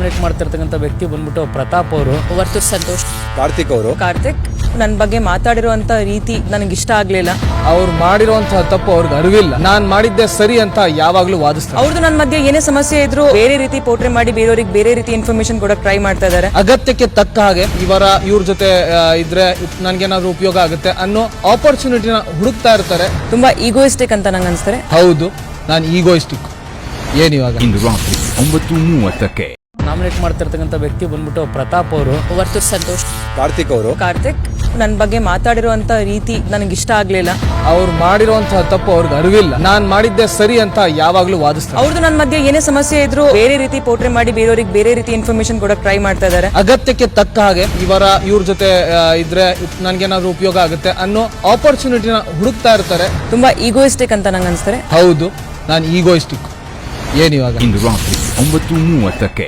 Nominate ಮಾಡ್ತಿರ್ತಕ್ಕಂಥ ವ್ಯಕ್ತಿ ಬಂದ್ಬಿಟ್ಟು ಪ್ರತಾಪ್ ಅವರು, ವರ್ತೂರ್ ಸಂತೋಷ್, ಕಾರ್ತಿಕ್ ನನ್ನ ಬಗ್ಗೆ ಮಾತಾಡಿರುವಂತ ರೀತಿ ನನಗೆ ಇಷ್ಟ ಆಗ್ಲಿಲ್ಲ. ಅವ್ರು ಮಾಡಿರುವಂತಹ ತಪ್ಪು ಅವ್ರಿಗೆ ಅರಿವಿಲ್ಲ. ನಾನ್ ಮಾಡಿದ್ದೆ ಸರಿ ಅಂತ ಯಾವಾಗ್ಲೂ ವಾದಿಸ್ತಾರೆ. ಅವ್ರದ್ದು ನನ್ನ ಮಧ್ಯೆ ಏನೇ ಸಮಸ್ಯೆ ಇದ್ರು ಬೇರೆ ರೀತಿ ಪೋರ್ಟ್ರೆ ಮಾಡಿ ಬೇರೆಯವ್ರಿಗೆ ಬೇರೆ ರೀತಿ ಇನ್ಫಾರ್ಮೇಶನ್ ಕೊಡಕ್ ಟ್ರೈ ಮಾಡ್ತಾ ಇದ್ದಾರೆ. ಅಗತ್ಯಕ್ಕೆ ತಕ್ಕ ಹಾಗೆ ಇವ್ರ ಜೊತೆ ಇದ್ರೆ ನನ್ಗೇನಾದ್ರೂ ಉಪಯೋಗ ಆಗುತ್ತೆ ಅನ್ನೋ ಆಪರ್ಚುನಿಟಿನ ಹುಡುಕ್ತಾ ಇರ್ತಾರೆ. ತುಂಬಾ ಈಗೋಯಿಸ್ಟಿಕ್ ಅಂತ ನಂಗೆ ಅನ್ಸ್ತಾರೆ. ಹೌದು, ನಾನು ಈಗೋಯಿಸ್ಟಿಕ್. ಏನಿವಾಗ ಇಂದು ರಾತ್ರಿ 9:30ಕ್ಕೆ ನಾಮಿನೇಟ್ ಮಾಡ್ತಿರ್ತಕ್ಕಂಥ ವ್ಯಕ್ತಿ ಬಂದ್ಬಿಟ್ಟು ಪ್ರತಾಪ್ ಅವರು, ವರ್ತೂರ್ ಸಂತೋಷ್, ಕಾರ್ತಿಕ್ ನನ್ನ ಬಗ್ಗೆ ಮಾತಾಡಿರುವಂತ ರೀತಿ ನನಗೆ ಇಷ್ಟ ಆಗ್ಲಿಲ್ಲ. ಅವ್ರು ಮಾಡಿರುವಂತಹ ತಪ್ಪು ಅವ್ರಿಗೆ ಅರಿವಿಲ್ಲ. ನಾನ್ ಮಾಡಿದ್ದೆ ಸರಿ ಅಂತ ಯಾವಾಗ್ಲೂ ವಾದಿಸ್ತಾರೆ. ಅವ್ರದ್ದು ನನ್ನ ಮಧ್ಯೆ ಏನೇ ಸಮಸ್ಯೆ ಇದ್ರು ಬೇರೆ ರೀತಿ ಪೋರ್ಟ್ರೆ ಮಾಡಿ ಬೇರೆಯವ್ರಿಗೆ ಬೇರೆ ರೀತಿ ಇನ್ಫಾರ್ಮೇಶನ್ ಕೊಡಕ್ ಟ್ರೈ ಮಾಡ್ತಾ ಇದ್ದಾರೆ. ಅಗತ್ಯಕ್ಕೆ ತಕ್ಕ ಹಾಗೆ ಇವ್ರ ಜೊತೆ ಇದ್ರೆ ನನ್ಗೇನಾದ್ರೂ ಉಪಯೋಗ ಆಗುತ್ತೆ ಅನ್ನೋ ಆಪರ್ಚುನಿಟಿನ ಹುಡುಕ್ತಾ ಇರ್ತಾರೆ. ತುಂಬಾ ಈಗೋಯಿಸ್ಟಿಕ್ ಅಂತ ನಂಗೆ ಅನ್ಸ್ತಾರೆ. ಹೌದು, ನಾನು ಈಗೋಯಿಸ್ಟಿಕ್. ಏನಿವಾಗ ಇಂದು ರಾತ್ರಿ 9:30ಕ್ಕೆ